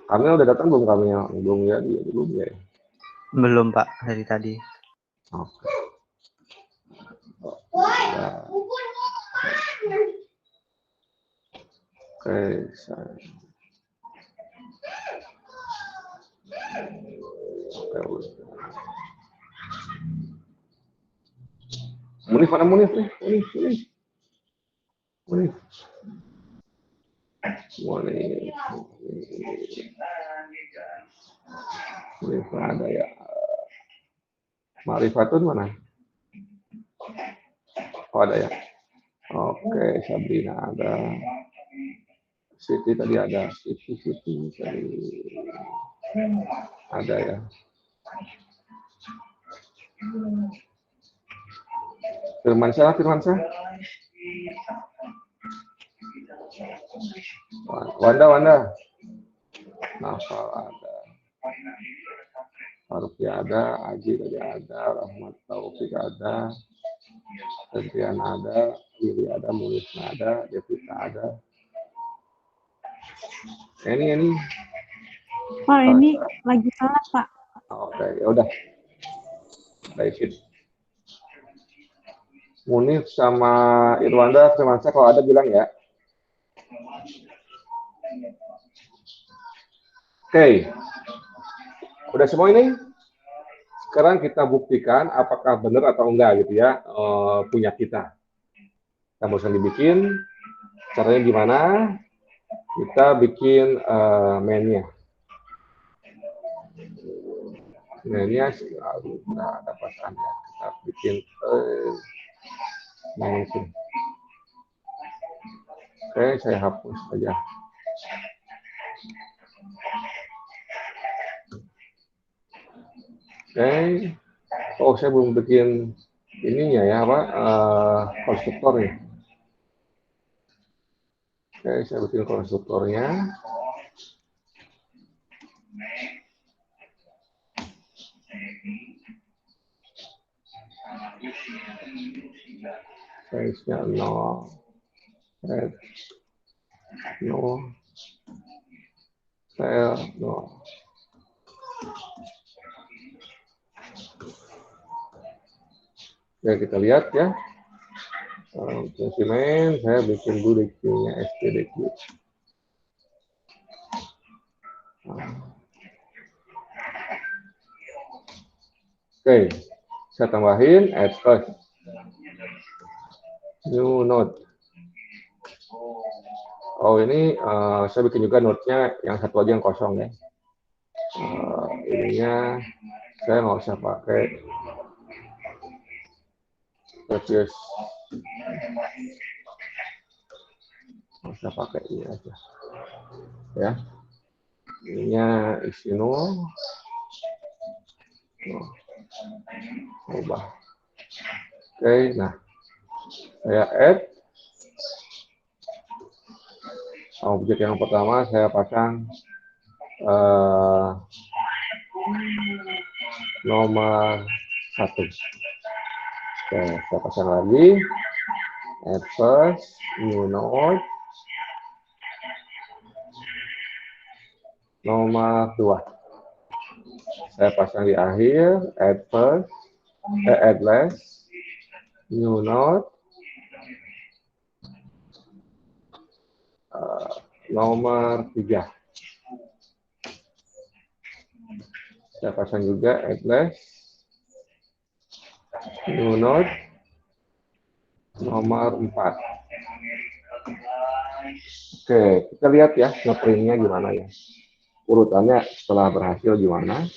Kamil udah datang belum Kamil? Belum ya, belum ya. Belum, Pak, dari tadi. Oke. Ya. Oke, saya. Oke, udah. Munif, mana Munif nih? Munif. Munif ada ya. Marifatun mana? Oh, ada ya. Oke, Sabrina ada. Siti tadi ada. Siti tadi ada ya. Firmansyah. Wanda. Nafal ada. Faruqi ada, Aji tadi ada, Rahmat Taufik ada, Tentrian ada, Willy ada, Mulis ada, Devita ada. Ini. Pak, ini lagi salah, Pak. Oke, ya udah. Baik. Munif sama Irwanda, Firmansyah kalau ada bilang ya. Oke. Udah semua ini? Sekarang kita buktikan apakah benar atau enggak gitu ya punya kita. Kita barusan dibikin. Caranya gimana? Kita bikin mainnya. Mainnya sudah ada pasannya. Kita bikin main sini. Oke, saya hapus saja. Oke. Oh, saya belum bikin ininya ya, apa? Konstruktornya. Oke, saya bikin konstruktornya. Space-nya 0. Head 0. Tail 0. Oke, kita lihat ya. Spesimen, saya bikin dulu DQ-nya, SPDQ. Oke, saya tambahin add first. New node. Oh, ini saya bikin juga node-nya yang satu aja yang kosong ya. Ininya saya nggak usah pakai previous. Nggak usah pakai ini aja. Ya. Ininya isi nol. Ubah. Oke, nah saya add objek yang pertama, saya pasang nomor 1. Oke, saya pasang lagi add first new node nomor 2. Saya pasang di akhir add first add last new node nomor 3. Saya pasang juga add last new node nomor 4. Oke, kita lihat ya ngeprintnya gimana ya. Urutannya setelah berhasil gimana.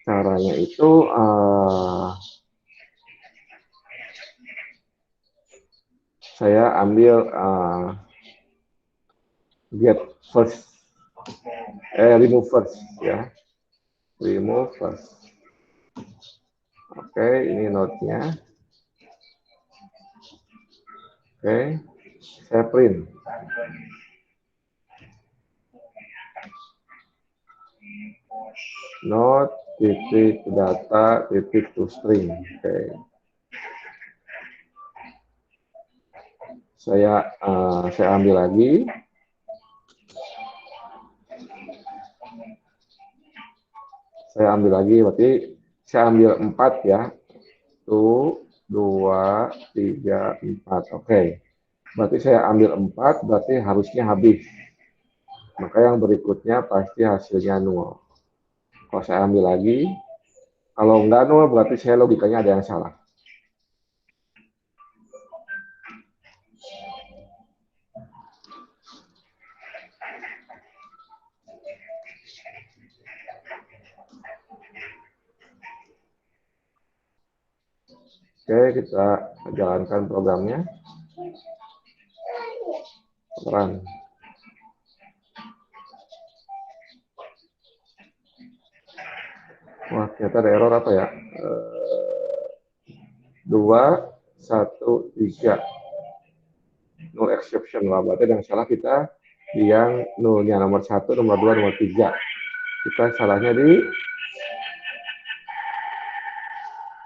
Caranya itu saya ambil get first, remove first ya, remove first. Oke, ini node-nya. Oke, saya print. Node titik data titik to string. Oke. Saya ambil lagi. Berarti saya ambil 4 ya. 1, 2, 3, 4. Oke. Berarti saya ambil 4, berarti harusnya habis. Maka yang berikutnya pasti hasilnya 0. Kalau saya ambil lagi, kalau enggak 0 berarti saya logikanya ada yang salah. Oke, kita jalankan programnya. Run. Wah, ternyata ada error apa ya? 2, 1, 3. No exception. Wah, berarti yang salah kita di yang nolnya, nomor 1, nomor 2, nomor 3. Kita salahnya di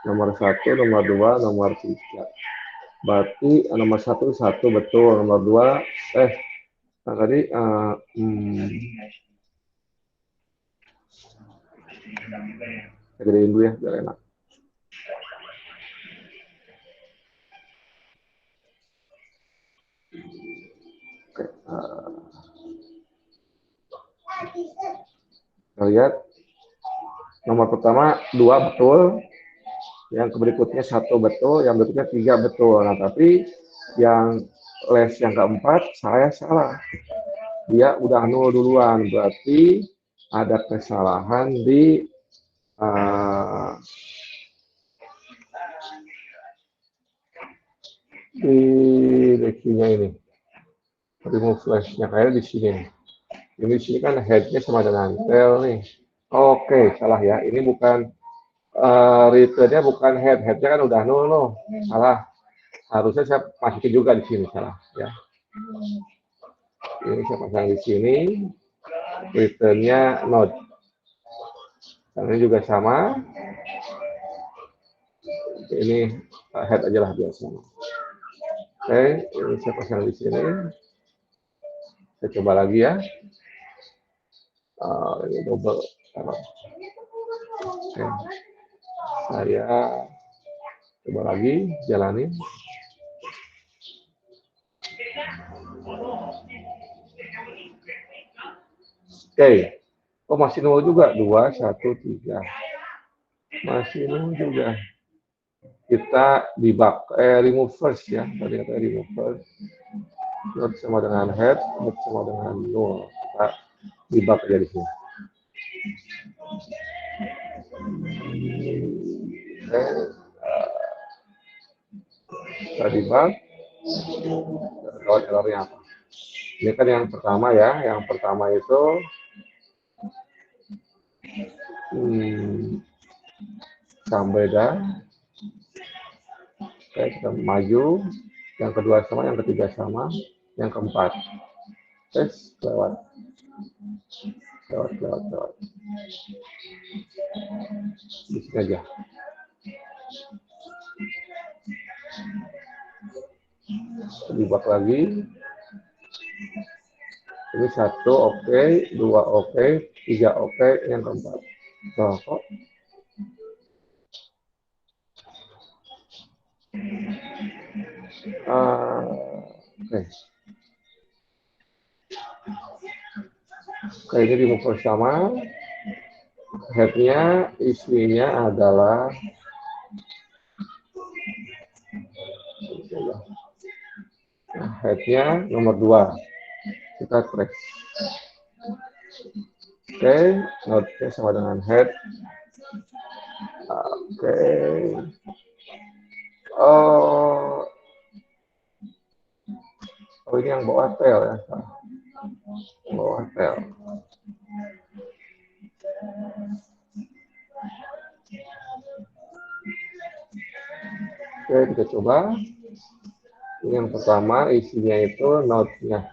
nomor 1, nomor 2, nomor 3. Berarti nomor 1 betul, nomor 2 tadi saya gedein dulu ya biar enak. Oke, kita lihat nomor pertama 2 betul, yang berikutnya 1 betul, yang berikutnya 3 betul. Nah, tapi yang les yang keempat saya salah. Dia udah 0 duluan, berarti ada kesalahan di DQ-nya ini. Remove flash-nya kayak di sini. Ini di sini kan head-nya sama dengan tail nih. Oke, salah ya. Ini bukan return-nya bukan head. Head-nya kan udah 0 loh. Salah. Harusnya saya masukin juga di sini, salah ya. Ini saya pasang di sini. Return-nya node. Dan ini juga sama. Ini head aja lah biar sama. Oke, ini saya pasang di sini. Saya coba lagi ya. Ini double. Oke. Saya coba lagi jalanin. Oke. Oh, masih nol juga. 2, 1, 3. Masih nol juga. Kita debug. Remove first ya. Tadi kata remove first. Not sama dengan head, not sama dengan nol. Kita debug aja di sini. Kita debug. Kalau errornya apa? Ini kan yang pertama ya. Yang pertama itu sama beda. Oke, kita maju. Yang kedua sama, yang ketiga sama, yang keempat. Tes lewat. Di sini aja. Dibak lagi. Ini 1 oke, 2 oke, 3 oke, yang keempat. Kok oke. Oke, ini remove bersama. Headnya, isinya adalah headnya nomor 2. Kita trace. Oke, node-nya sama dengan head. Oke. Oh, ini yang bawah tail ya. Bawah tail. Oke, kita coba. Ini yang pertama, isinya itu node-nya.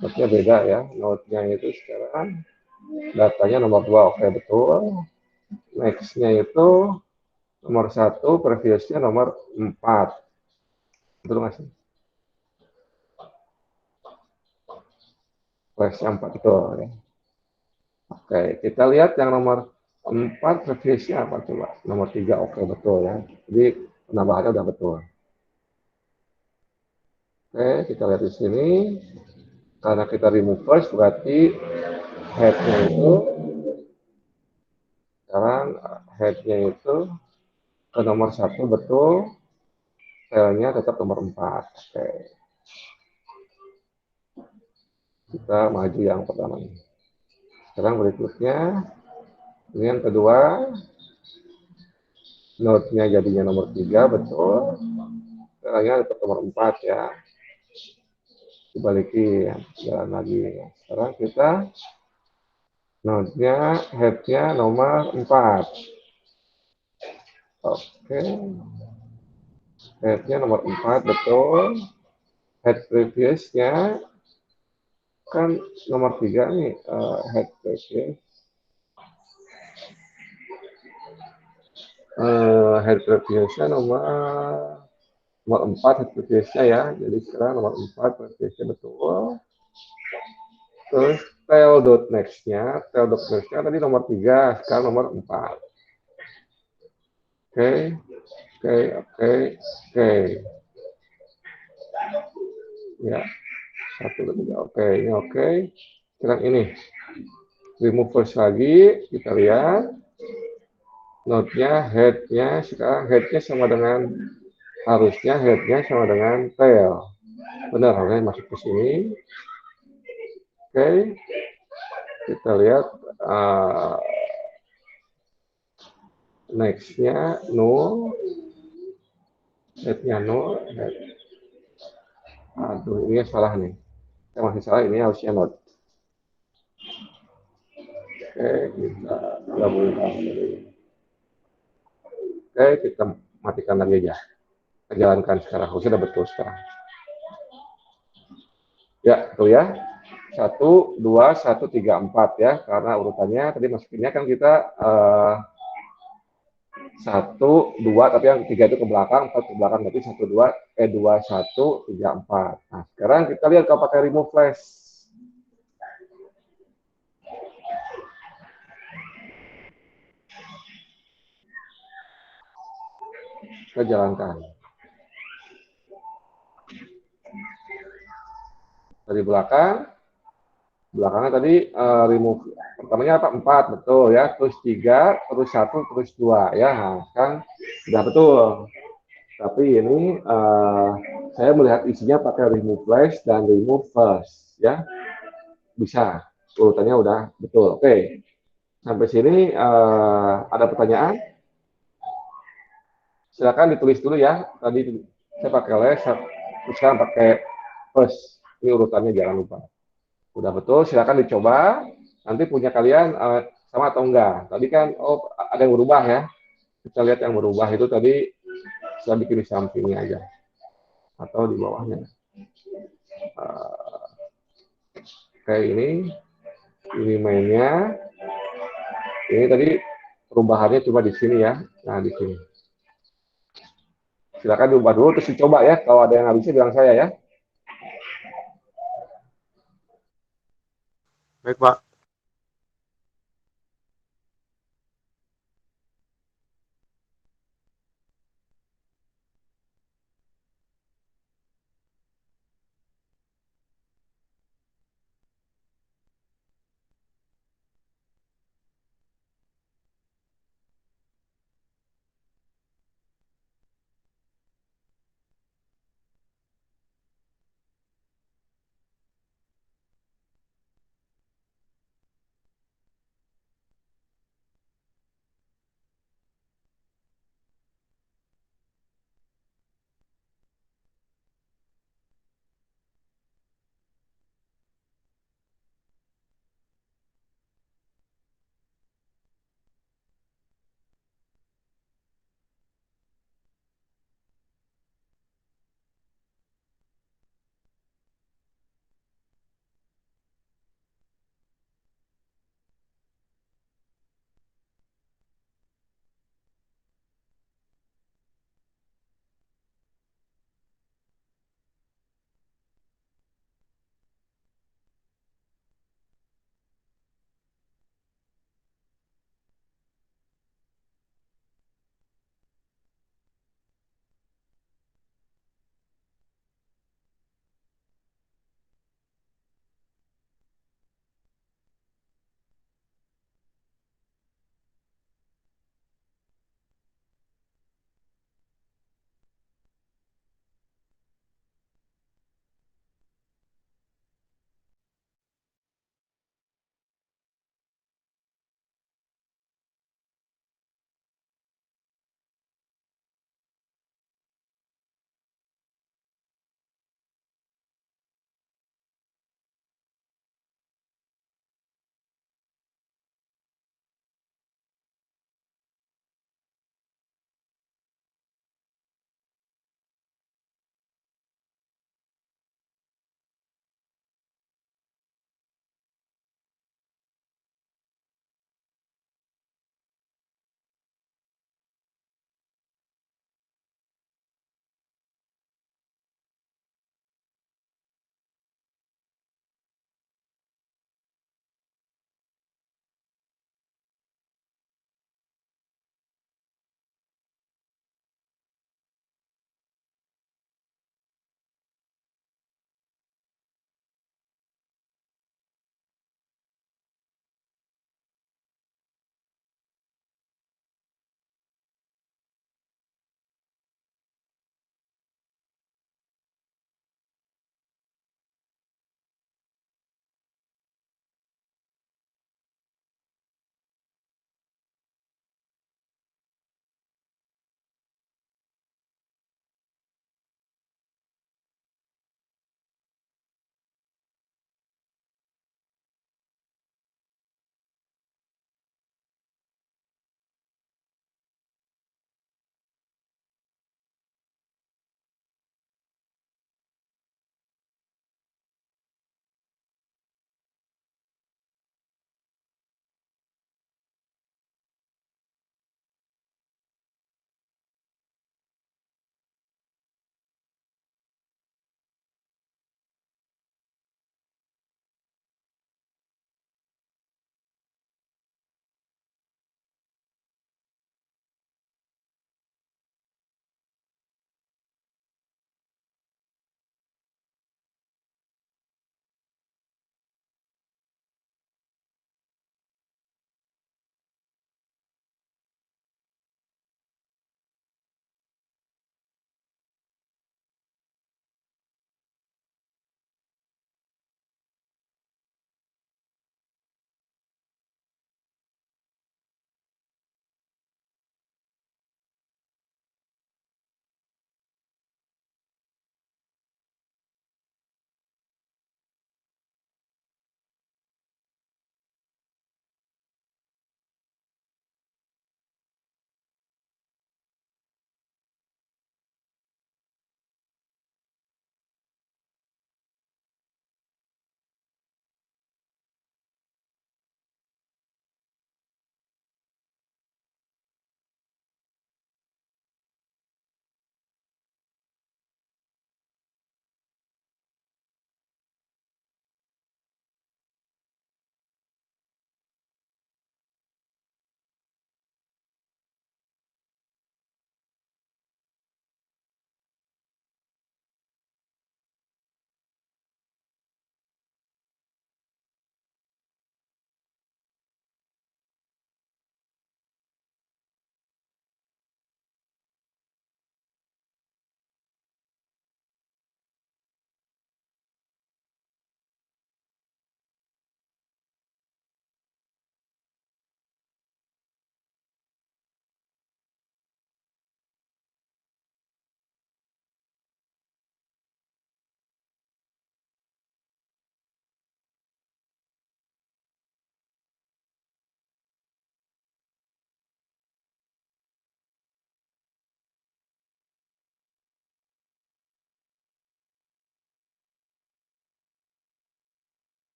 Node-nya beda ya. Node-nya itu sekarang datanya nomor 2, oke betul. Next-nya itu nomor 1, previous-nya nomor 4. Betul nggak sih? Previous-nya 4 betul ya. Oke, kita lihat yang nomor 4 previous-nya apa coba? Nomor 3, oke betul ya. Jadi penambahannya udah betul. Oke, kita lihat di sini. Karena kita remove first, berarti head-nya itu sekarang head-nya itu ke nomor 1 betul, tail-nya tetap nomor 4. Oke. Kita maju yang pertama ini. Sekarang berikutnya, ini yang kedua, node-nya jadinya nomor 3 betul, tail-nya tetap nomor 4 ya. Dibalikin, jalan lagi. Sekarang kita node-nya, head-nya nomor 4. Oke. Head-nya nomor 4, betul. Head previous-nya kan nomor 3 nih, head previous. Head previous-nya nomor 4 head previous-nya ya. Jadi sekarang nomor 4 previous-nya betul. Terus tail dot next-nya tadi nomor 3, sekarang nomor 4. Oke. Ya, 1, 2, 3. Oke, ini oke. Sekarang ini. Remove first lagi, kita lihat. Node-nya, head-nya, sekarang head-nya sama dengan, harusnya head-nya sama dengan tail. Benar, harusnya masuk ke sini. Oke. Kita lihat. Next-nya, null. Head-nya null. Head. Aduh, ini salah nih. Saya masih salah, ini harusnya node. Oke, kita gabungkan. Oke, kita matikan lagi aja. Kita jalankan sekarang, sudah betul sekarang. Ya, tuh ya. 1, 2, 1, 3, 4 ya. Karena urutannya tadi masukinnya kan kita 1, 2, tapi yang 3 itu ke belakang, 4 ke belakang, berarti 1, 2, 2, 1, 3, 4. Nah, sekarang kita lihat kalau pakai remove flash. Kita jalankan. Dari belakangnya tadi remove. Pertamanya apa? 4, betul ya. Terus 3, terus 1, terus 2 ya. Nah, kan sudah betul. Tapi ini saya melihat isinya pakai remove flash dan remove first ya. Bisa. Urutannya udah betul. Oke. Sampai sini ada pertanyaan? Silakan ditulis dulu ya. Tadi saya pakai les, terus sekarang pakai first. Ini urutannya jangan lupa. Udah betul, silakan dicoba. Nanti punya kalian sama atau enggak. Tadi kan ada yang berubah ya. Kita lihat yang berubah itu tadi saya bikin di sampingnya aja atau di bawahnya. Kayak ini mainnya. Ini tadi perubahannya cuma di sini ya. Nah di sini. Silakan diubah dulu terus dicoba ya. Kalau ada yang nggak bisa bilang saya ya. Baik, Pak.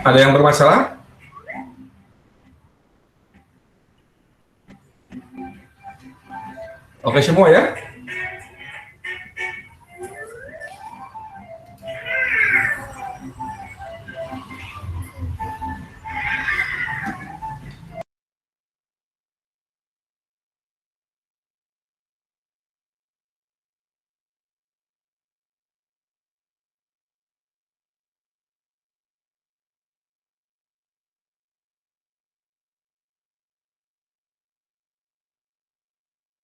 Ada yang bermasalah? Oke semua ya?